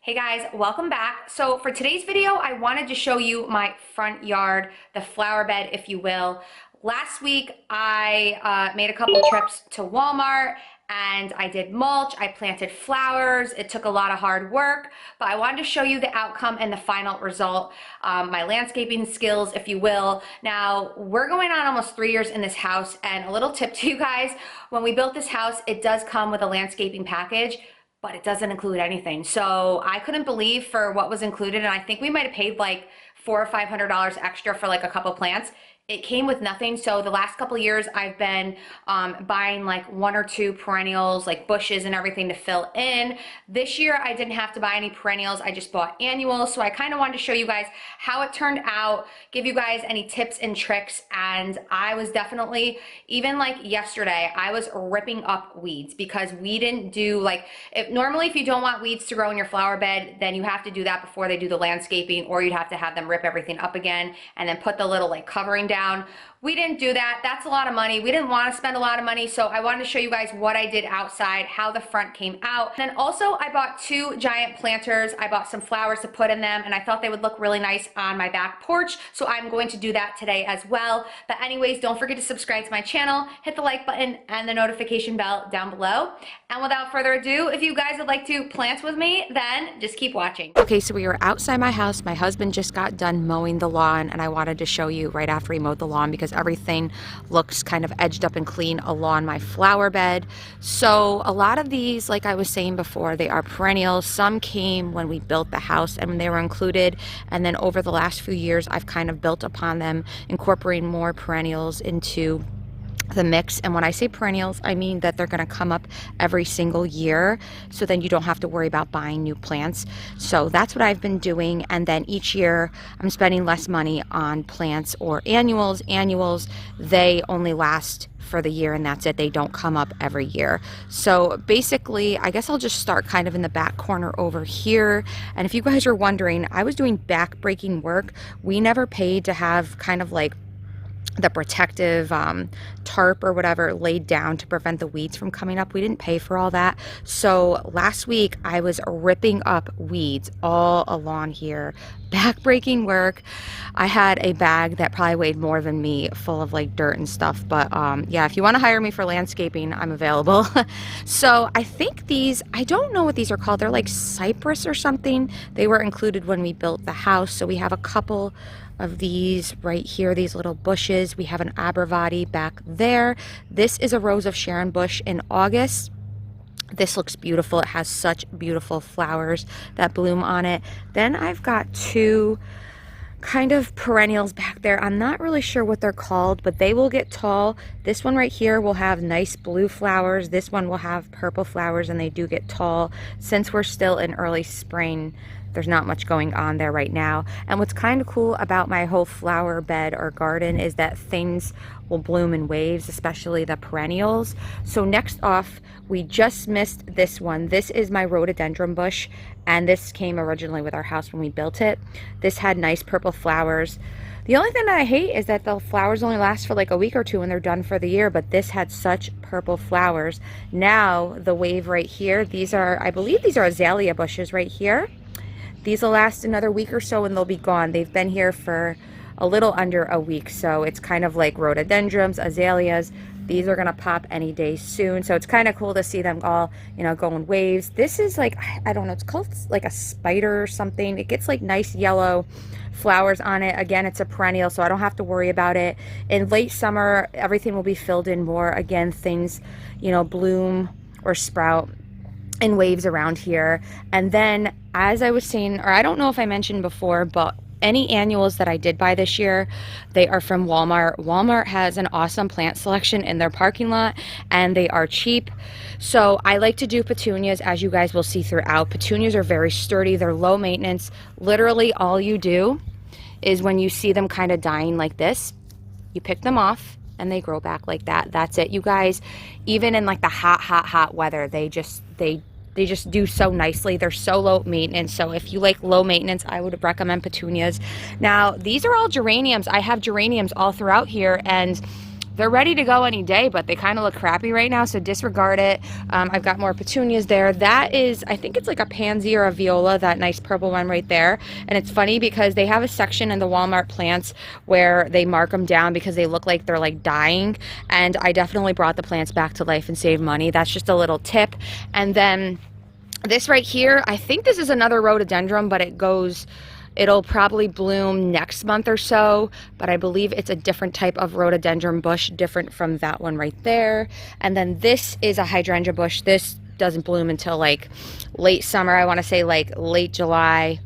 Hey guys, welcome back. So for today's video, I wanted to show you my front yard, the flower bed, if you will. Last week, I made a couple trips to Walmart and I did mulch, I planted flowers. It took a lot of hard work, but I wanted to show you the outcome and the final result, my landscaping skills, if you will. Now, we're going on almost 3 years in this house, and a little tip to you guys, when we built this house, it does come with a landscaping package, but it doesn't include anything. So I couldn't believe for what was included, and I think we might have paid like $400 or $500 extra for like a couple plants. It came with nothing. So the last couple of years I've been buying like 1 or 2 perennials, like bushes and everything to fill in. This year I didn't have to buy any perennials. I just bought annuals. So I kind of wanted to show you guys how it turned out, give you guys any tips and tricks. And I was definitely, even like yesterday, I was ripping up weeds because we didn't do like, normally if you don't want weeds to grow in your flower bed, then you have to do that before they do the landscaping, or you'd have to have them rip everything up again and then put the little like covering down. We didn't do that. That's a lot of money. We didn't want to spend a lot of money, so I wanted to show you guys what I did outside, how the front came out. And then also I bought 2 giant planters. I bought some flowers to put in them, and I thought they would look really nice on my back porch, so I'm going to do that today as well. But anyways, don't forget to subscribe to my channel, hit the like button and the notification bell down below. And without further ado, if you guys would like to plant with me, then just keep watching. Okay, so we were outside my house. My husband just got done mowing the lawn, and I wanted to show you right after he mowed the lawn because everything looks kind of edged up and clean along my flower bed. So a lot of these, like I was saying before, they are perennials. Some came when we built the house and they were included, and then over the last few years I've kind of built upon them, incorporating more perennials into the mix. And when I say perennials, I mean that they're going to come up every single year, so then you don't have to worry about buying new plants. So that's what I've been doing, and then each year I'm spending less money on plants or annuals. Annuals, they only last for the year and that's it. They don't come up every year. So basically, I guess I'll just start kind of in the back corner over here. And if you guys are wondering, I was doing back-breaking work. We never paid to have kind of like the protective tarp or whatever laid down to prevent the weeds from coming up. We didn't pay for all that. So last week I was ripping up weeds all along here. Back-breaking work. I had a bag that probably weighed more than me full of like dirt and stuff. But yeah, if you want to hire me for landscaping, I'm available. So I think these, I don't know what these are called. They're like cypress or something. They were included when we built the house. So we have a couple of these right here, these little bushes. We have an arborvitae back there. This is a rose of Sharon bush in August. This looks beautiful. It has such beautiful flowers that bloom on it. Then I've got 2 kind of perennials back there. I'm not really sure what they're called, but they will get tall. This one right here will have nice blue flowers. This one will have purple flowers, and they do get tall. Since we're still in early spring, there's not much going on there right now. And what's kind of cool about my whole flower bed or garden is that things will bloom in waves, especially the perennials. So next off, we just missed this one. This is my rhododendron bush, and this came originally with our house when we built it. This had nice purple flowers. The only thing that I hate is that the flowers only last for like a week or 2 and they're done for the year, but this had such purple flowers. Now the wave right here, these are, I believe these are azalea bushes right here. These will last another week or so and they'll be gone. They've been here for a little under a week, so it's kind of like rhododendrons, azaleas. These are gonna pop any day soon, so it's kind of cool to see them all, you know, go in waves. This is like, I don't know, it's called like a spider or something. It gets like nice yellow flowers on it. Again, it's a perennial, so I don't have to worry about it. In late summer, everything will be filled in more. Again, things, you know, bloom or sprout in waves around here. And then, as I was saying, or I don't know if I mentioned before, but any annuals that I did buy this year, they are from Walmart. Walmart has an awesome plant selection in their parking lot, and they are cheap. So I like to do petunias, as you guys will see throughout. Petunias are very sturdy. They're low maintenance. Literally all you do is when you see them kind of dying like this, you pick them off and they grow back like that. That's it, you guys. Even in like the hot weather, they just do so nicely. They're so low maintenance. So if you like low maintenance, I would recommend petunias. Now, these are all geraniums. I have geraniums all throughout here, and they're ready to go any day, but they kind of look crappy right now, so disregard it. I've got more petunias there. That is, I think it's like a pansy or a viola, that nice purple one right there. And it's funny because they have a section in the Walmart plants where they mark them down because they look like they're like dying. And I definitely brought the plants back to life and saved money. That's just a little tip. And then this right here, I think this is another rhododendron, but it'll probably bloom next month or so, but I believe it's a different type of rhododendron bush, different from that one right there. And then this is a hydrangea bush. This doesn't bloom until like late summer. I want to say like late July,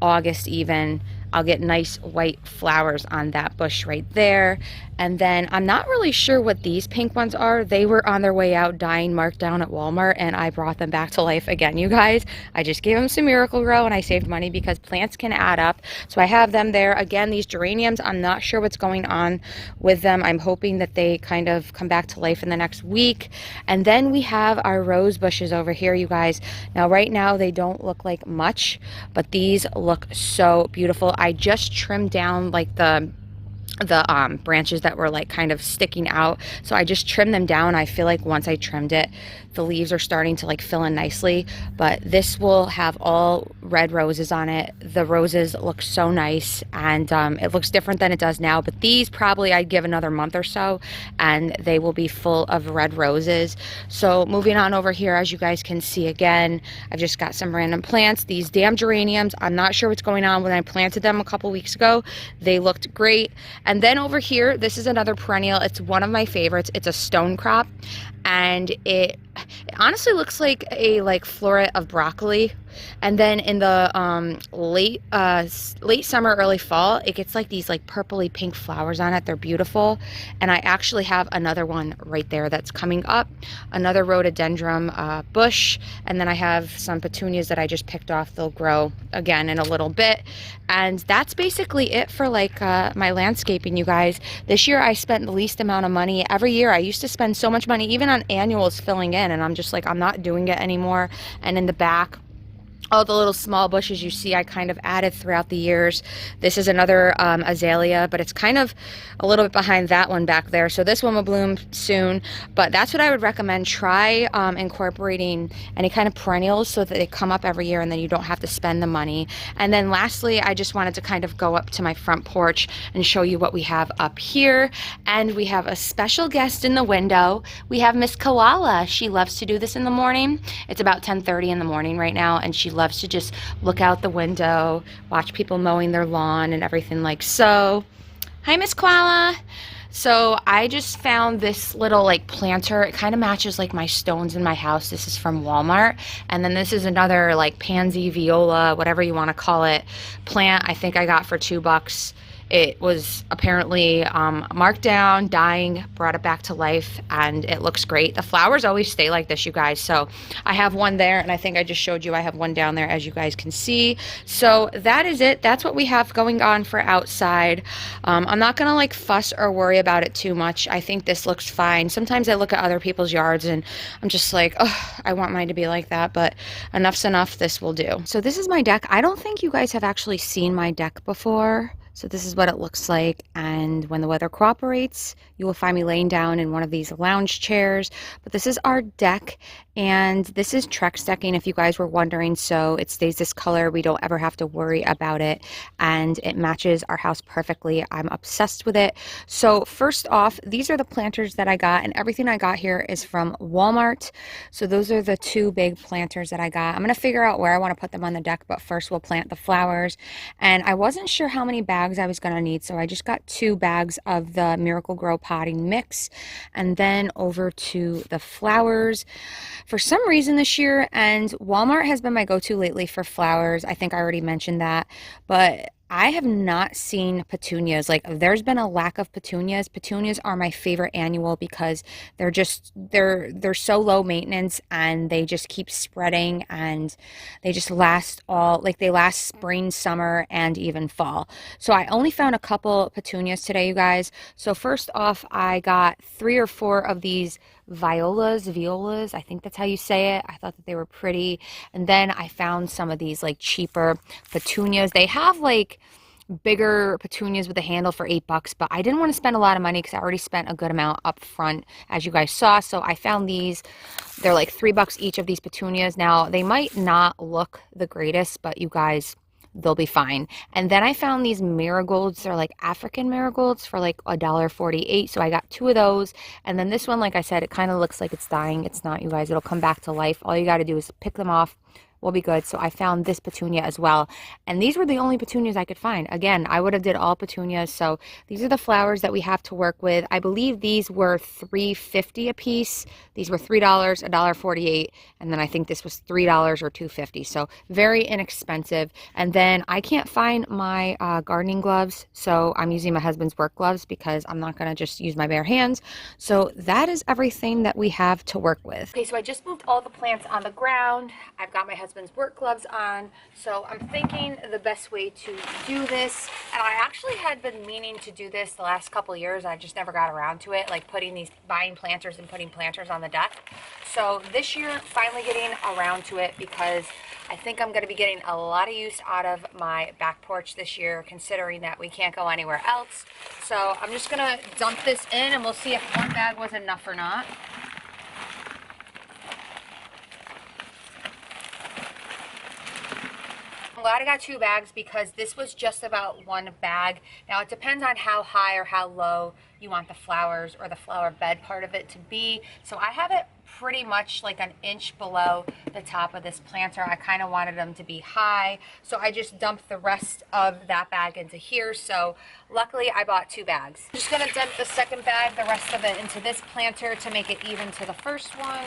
August even. I'll get nice white flowers on that bush right there. And then I'm not really sure what these pink ones are. They were on their way out dying, marked down at Walmart, and I brought them back to life again, you guys. I just gave them some Miracle-Gro and I saved money because plants can add up. So I have them there. Again, these geraniums, I'm not sure what's going on with them. I'm hoping that they kind of come back to life in the next week. And then we have our rose bushes over here, you guys. Now, right now, they don't look like much, but these look so beautiful. I just trimmed down like the branches that were like kind of sticking out, so I just trimmed them down. I feel like once I trimmed it, the leaves are starting to like fill in nicely, but this will have all red roses on it. The roses look so nice, and it looks different than it does now, but these probably I'd give another month or so and they will be full of red roses. So moving on over here, as you guys can see, again, I've just got some random plants. These damn geraniums, I'm not sure what's going on. When I planted them a couple weeks ago, they looked great. And then over here, this is another perennial. It's one of my favorites. It's a stone crop, and it honestly looks like a floret of broccoli. And then in the late summer, early fall, it gets like these like purpley pink flowers on it. They're beautiful. And I actually have another one right there that's coming up, another rhododendron bush. And then I have some petunias that I just picked off. They'll grow again in a little bit. And that's basically it for like my landscaping, you guys. This year I spent the least amount of money. Every year I used to spend so much money, even on annuals filling in, and I'm just like, I'm not doing it anymore. And in the back, all the little small bushes you see, I kind of added throughout the years. This is another azalea, but it's kind of a little bit behind that one back there. So this one will bloom soon, but that's what I would recommend. Try incorporating any kind of perennials so that they come up every year and then you don't have to spend the money. And then lastly, I just wanted to kind of go up to my front porch and show you what we have up here. And we have a special guest in the window. We have Miss Koala. She loves to do this in the morning. It's about 10:30 in the morning right now, and she loves to just look out the window, watch people mowing their lawn and everything like so. Hi, Miss Koala. So I just found this little like planter. It kind of matches like my stones in my house. This is from Walmart. And then this is another like pansy, viola, whatever you want to call it, plant. I think I got for $2. It was apparently marked down, dying, brought it back to life, and it looks great. The flowers always stay like this, you guys. So I have one there, and I think I just showed you I have one down there, as you guys can see. So that is it. That's what we have going on for outside. I'm not going to like fuss or worry about it too much. I think this looks fine. Sometimes I look at other people's yards, and I'm just like, oh, I want mine to be like that, but enough's enough. This will do. So this is my deck. I don't think you guys have actually seen my deck before. So this is what it looks like, and when the weather cooperates, you will find me laying down in one of these lounge chairs. But this is our deck, and this is Trex decking, if you guys were wondering. So it stays this color. We don't ever have to worry about it, and it matches our house perfectly. I'm obsessed with it. So first off, these are the planters that I got, and everything I got here is from Walmart. So those are the two big planters that I got. I'm going to figure out where I want to put them on the deck, but first we'll plant the flowers. And I wasn't sure how many bags I was going to need, so I just got 2 bags of the Miracle-Gro potting mix, and then over to the flowers. For some reason this year, and Walmart has been my go-to lately for flowers, I think I already mentioned that, but I have not seen petunias. Like, there's been a lack of petunias. Petunias are my favorite annual because they're so low maintenance, and they just keep spreading, and they just last they last spring, summer, and even fall. So I only found a couple petunias today, you guys. So first off, I got 3 or 4 of these violas, I think that's how you say it. I thought that they were pretty. And then I found some of these like cheaper petunias. They have like bigger petunias with a handle for $8, but I didn't want to spend a lot of money because I already spent a good amount up front, as you guys saw. So I found these. They're like $3 each of these petunias. Now, they might not look the greatest, but you guys, they'll be fine. And then I found these marigolds. They're like African marigolds for like $1.48. So I got 2 of those. And then this one, like I said, it kind of looks like it's dying. It's not, you guys. It'll come back to life. All you got to do is pick them off. Will be good. So I found this petunia as well, and these were the only petunias I could find. Again, I would have did all petunias. So these are the flowers that we have to work with. I believe these were $3.50 a piece. These were $3, $1.48, and then I think this was $3 or $2.50. So very inexpensive. And then I can't find my gardening gloves, so I'm using my husband's work gloves because I'm not gonna just use my bare hands. So that is everything that we have to work with. Okay, so I just moved all the plants on the ground. I've got my husband's work gloves on, so I'm thinking the best way to do this, and I actually had been meaning to do this the last couple years. I just never got around to it, like buying planters and putting planters on the deck. So this year, finally getting around to it because I think I'm going to be getting a lot of use out of my back porch this year, considering that we can't go anywhere else. So I'm just going to dump this in, and we'll see if one bag was enough or not. I'm glad I got 2 bags because this was just about 1 bag. Now it depends on how high or how low you want the flowers or the flower bed part of it to be. So I have it pretty much like an inch below the top of this planter. I kind of wanted them to be high, so I just dumped the rest of that bag into here. So luckily I bought 2 bags. I'm just gonna dump the second bag, the rest of it, into this planter to make it even to the first one.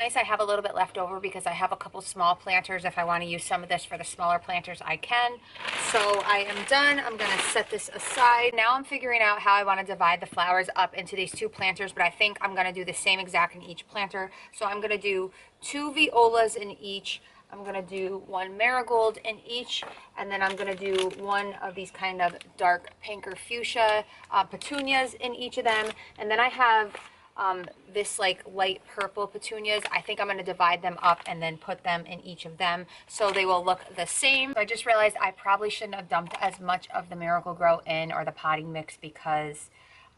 Nice, I have a little bit left over because I have a couple small planters. If I want to use some of this for the smaller planters, I can. So I am done. I'm going to set this aside. Now I'm figuring out how I want to divide the flowers up into these 2 planters, but I think I'm going to do the same exact in each planter. So I'm going to do 2 violas in each. I'm going to do 1 marigold in each, and then I'm going to do 1 of these kind of dark pinker fuchsia petunias in each of them. And then I have this like light purple petunias. I think I'm going to divide them up and then put them in each of them so they will look the same. I just realized I probably shouldn't have dumped as much of the Miracle-Gro in, or the potting mix, because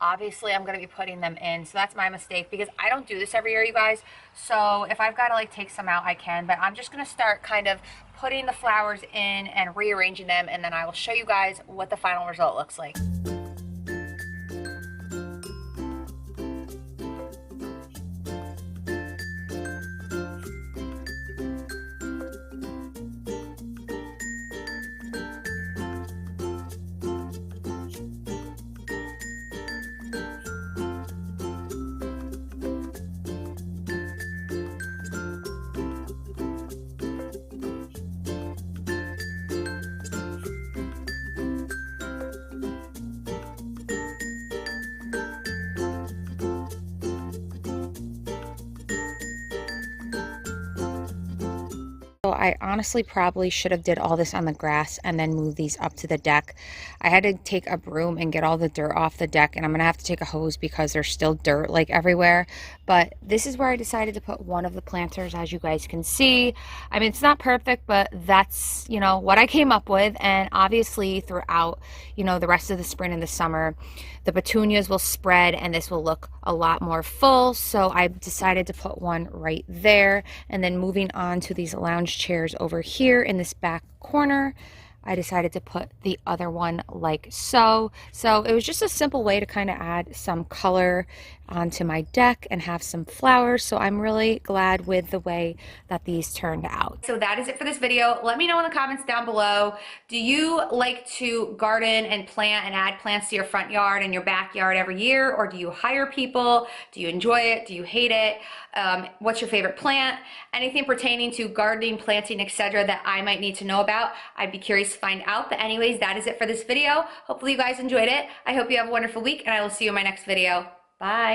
obviously I'm going to be putting them in. So that's my mistake because I don't do this every year, you guys. So if I've got to like take some out, I can, but I'm just going to start kind of putting the flowers in and rearranging them, and then I will show you guys what the final result looks like. So I honestly probably should have did all this on the grass and then move these up to the deck. I had to take a broom and get all the dirt off the deck, and I'm gonna have to take a hose because there's still dirt like everywhere. But this is where I decided to put 1 of the planters, as you guys can see. I mean, it's not perfect, but that's, you know, what I came up with. And obviously throughout, you know, the rest of the spring and the summer, the petunias will spread and this will look a lot more full. So I decided to put 1 right there. And then moving on to these lounge chairs over here in this back corner, I decided to put the other one like so. So it was just a simple way to kind of add some color onto my deck and have some flowers. So I'm really glad with the way that these turned out. So that is it for this video. Let me know in the comments down below. Do you like to garden and plant and add plants to your front yard and your backyard every year? Or do you hire people? Do you enjoy it? Do you hate it? What's your favorite plant? Anything pertaining to gardening, planting, etc. that I might need to know about, I'd be curious to find out. But anyways, that is it for this video. Hopefully you guys enjoyed it. I hope you have a wonderful week, and I will see you in my next video. Bye.